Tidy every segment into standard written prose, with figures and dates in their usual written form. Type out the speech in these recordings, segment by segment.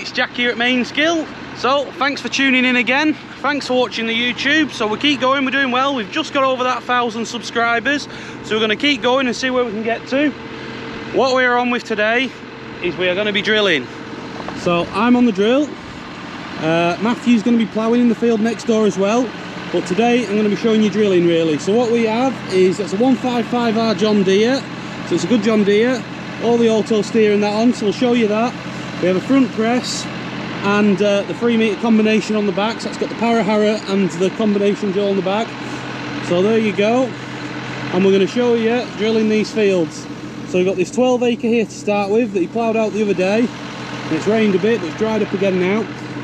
it's Jack here at Main Skill. So thanks for tuning in again, thanks for watching the YouTube. So we keep going, we're doing well, we've just got over that 1,000 subscribers, so we're going to keep going and see where we can get to. What we're on with today is we are going to be drilling. So I'm on the drill, Matthew's going to be ploughing in the field next door as well, but today I'm going to be showing you drilling really. So what we have is, it's a 155R John Deere, so it's a good John Deere, all the auto steer and that on, so we'll show you that. We have a front press and the 3-metre combination on the back, so that's got the power harrow and the combination drill on the back. So there you go, and we're going to show you drilling these fields. So we've got this 12 acre here to start with that he ploughed out the other day, and it's rained a bit but it's dried up again now,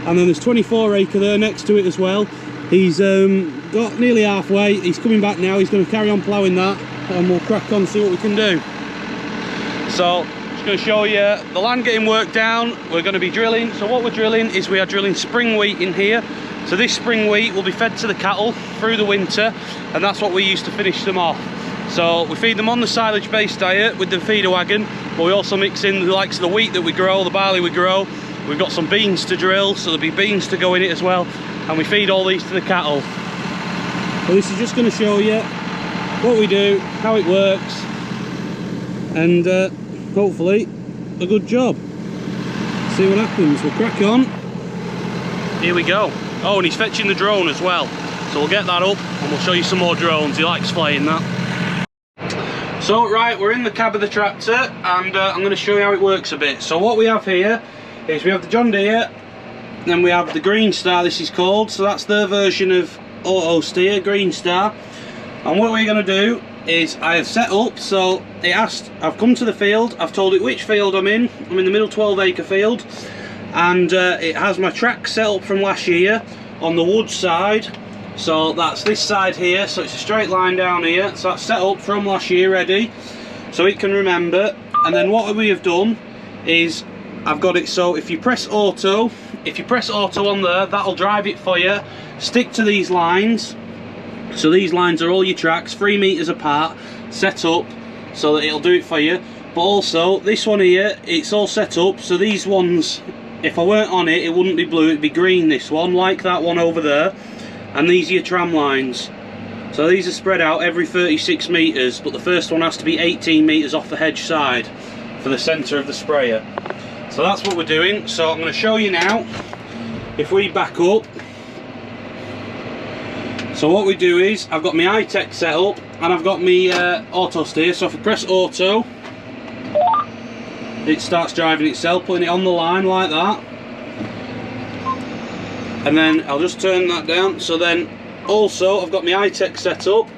and then there's 24 acre there next to it as well. He's got nearly halfway, he's coming back now, he's going to carry on ploughing that and we'll crack on and see what we can do. So just going to show you the land getting worked down. We're going to be drilling. So what we're drilling is we are drilling spring wheat in here. So this spring wheat will be fed to the cattle through the winter, and that's what we use to finish them off. So we feed them on the silage based diet with the feeder wagon, but we also mix in the likes of the wheat that we grow, the barley we grow. We've got some beans to drill, so there'll be beans to go in it as well, and we feed all these to the cattle. So this is just going to show you what we do, how it works, and hopefully a good job. See what happens. We'll crack on. Here we go. Oh, and he's fetching the drone as well, so we'll get that up and we'll show you some more drones. He likes flying that. So right, we're in the cab of the tractor, and I'm going to show you how it works a bit. So what we have here is we have the John Deere, then we have the Green Star, this is called, so that's their version of auto steer, Green Star. And what we're going to do is I have set up, so it asked, I've come to the field, I've told it which field I'm in the middle 12 acre field, and it has my track set up from last year on the wood side, so that's this side here, so it's a straight line down here, so that's set up from last year ready, so it can remember. And then what we have done is I've got it so if you press auto on there, that'll drive it for you. Stick to these lines. So these lines are all your tracks, 3 metres apart, set up so that it'll do it for you. But also this one here, it's all set up so these ones, if I weren't on it, it wouldn't be blue, it'd be green, this one, like that one over there. And these are your tram lines. So these are spread out every 36 metres, but the first one has to be 18 metres off the hedge side for the centre of the sprayer. So that's what we're doing. So I'm going to show you now. If we back up, so what we do is, I've got my high-tech set up and I've got my auto steer, so if I press auto, it starts driving itself, putting it on the line like that. And then I'll just turn that down, so then also I've got my high-tech set up,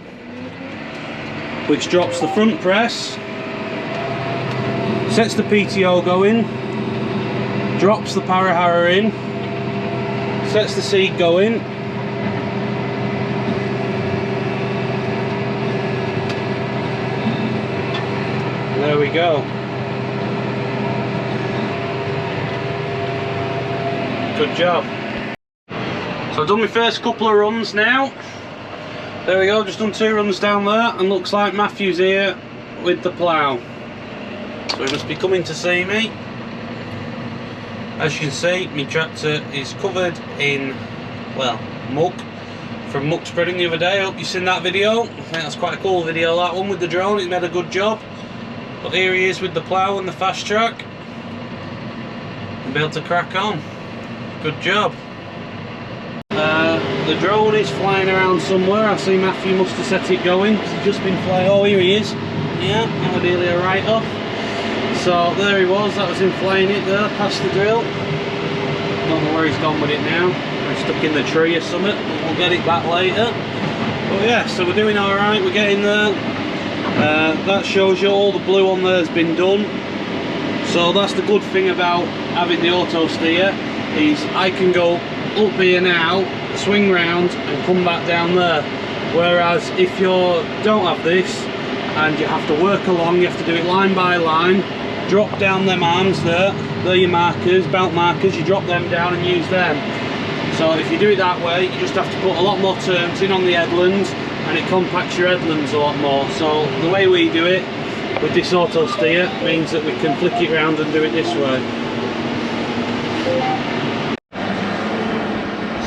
which drops the front press, sets the PTO going, drops the power harrow in, sets the seed going, there we go. Good job. So I've done my first couple of runs now. There we go, just done 2 runs down there, and looks like Matthew's here with the plough. So he must be coming to see me. As you can see, my tractor is covered in, well, muck from muck spreading the other day. I hope you've seen that video. I think that's quite a cool video, that one with the drone. It made a good job. But here he is with the plough and the fast track, and be able to crack on. Good job. The drone is flying around somewhere. I see Matthew must have set it going. He's just been flying. Oh, here he is. Yeah, that would nearly a write-off. So there he was. That was him flying it there past the drill. Don't know where he's gone with it now. He's stuck in the tree or something. We'll get it back later. But yeah, so we're doing all right. We're getting there. That shows you all the blue on there has been done. So that's the good thing about having the auto steer, is I can go up here now, swing round and come back down there. Whereas if you don't have this and you have to work along, you have to do it line by line, drop down them arms there, they're your markers, belt markers, you drop them down and use them. So if you do it that way, you just have to put a lot more turns in on the headlands, and it compacts your headlands a lot more. So the way we do it with this auto steer means that we can flick it round and do it this way.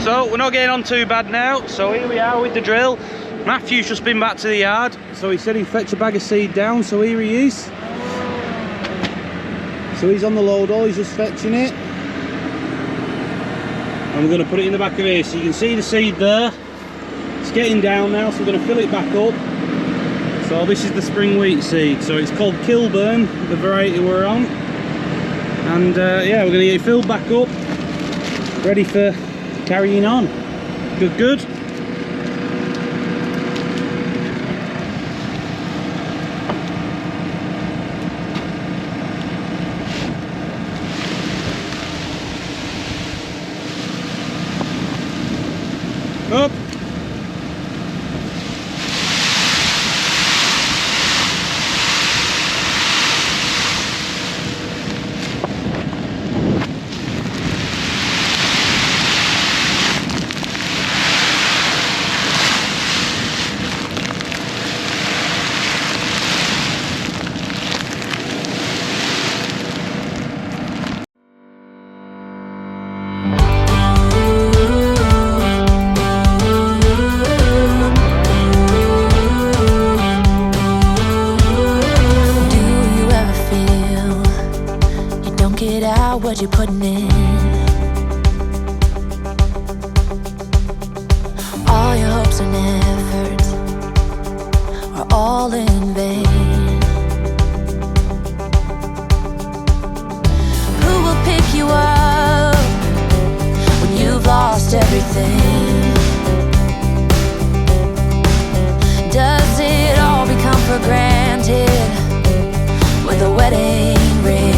So we're not getting on too bad now. So here we are with the drill. Matthew's just been back to the yard, so he said he'd fetch a bag of seed down, so here he is. So he's on the load hole, he's just fetching it. And we're going to put it in the back of here, so you can see the seed there. It's getting down now, so we're going to fill it back up. So this is the spring wheat seed, so it's called Kilburn, the variety we're on. And yeah, we're going to get it filled back up, ready for carrying on. Good, good. Up. What you're putting in, all your hopes and efforts are all in vain. Who will pick you up when you've lost everything? Does it all become for granted with a wedding ring?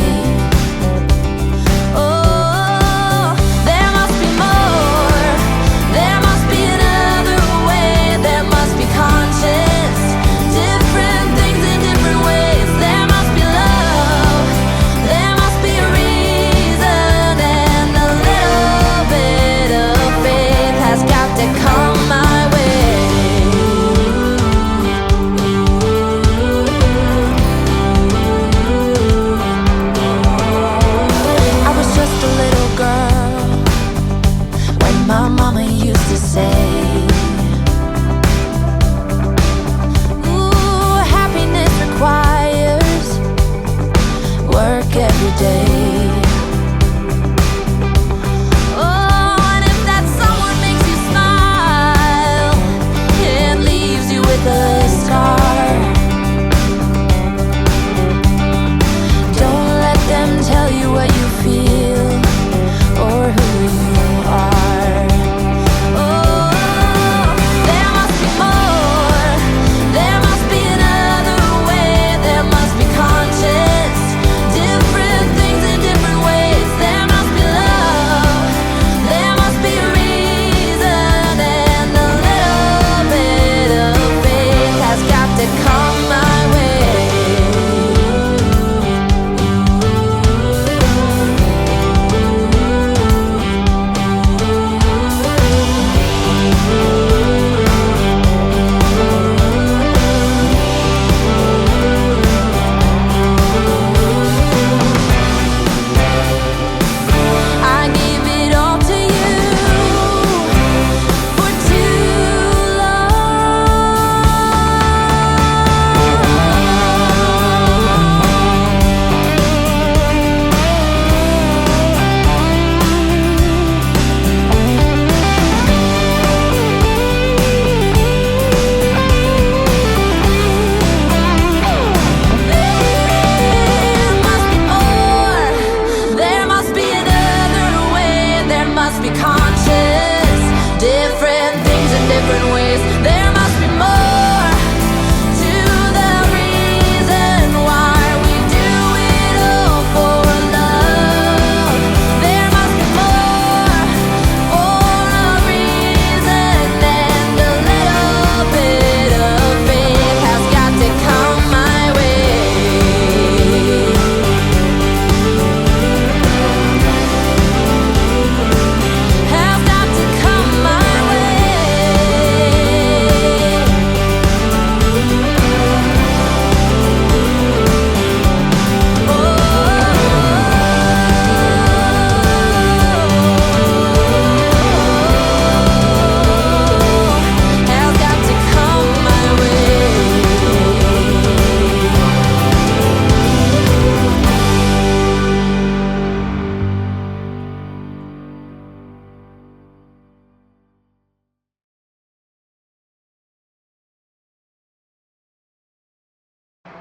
Things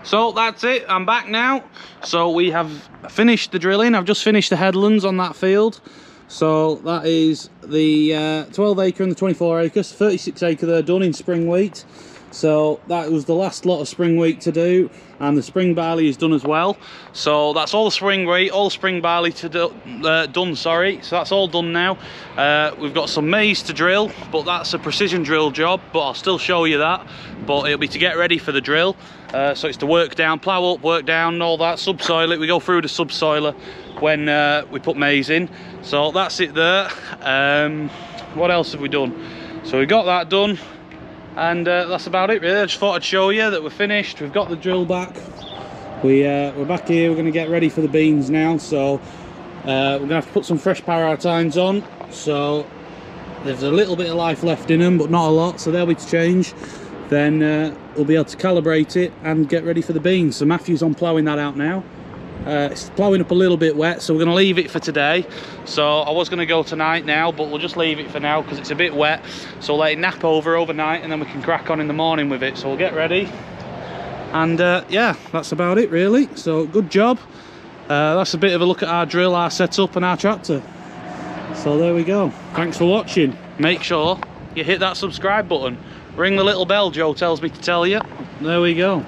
So that's it, I'm back now. So we have finished the drilling. I've just finished the headlands on that field. So that is the 12 acre and the 24 acres, 36 acre there done in spring wheat. So that was the last lot of spring wheat to do, and the spring barley is done as well. So that's all the spring wheat, all the spring barley to done, sorry. So that's all done now. We've got some maize to drill, but that's a precision drill job, but I'll still show you that. But it'll be to get ready for the drill. So it's to work down, plough up, work down, and all that, subsoil it. We go through the subsoiler when we put maize in. So that's it there. What else have we done? So we got that done. And that's about it really. I just thought I'd show you that we're finished. We've got the drill back. We're back here. We're going to get ready for the beans now. So we're going to have to put some fresh power tines on. So there's a little bit of life left in them, but not a lot. So they'll be to change. Then we'll be able to calibrate it and get ready for the beans. So Matthew's on ploughing that out now. It's ploughing up a little bit wet, so we're going to leave it for today. So I was going to go tonight now, but we'll just leave it for now because it's a bit wet. So we'll let it nap overnight, and then we can crack on in the morning with it. So we'll get ready. And yeah, that's about it really. So good job. That's a bit of a look at our drill, our setup and our tractor. So there we go. Thanks for watching. Make sure you hit that subscribe button. Ring the little bell Joe tells me to tell you. There we go.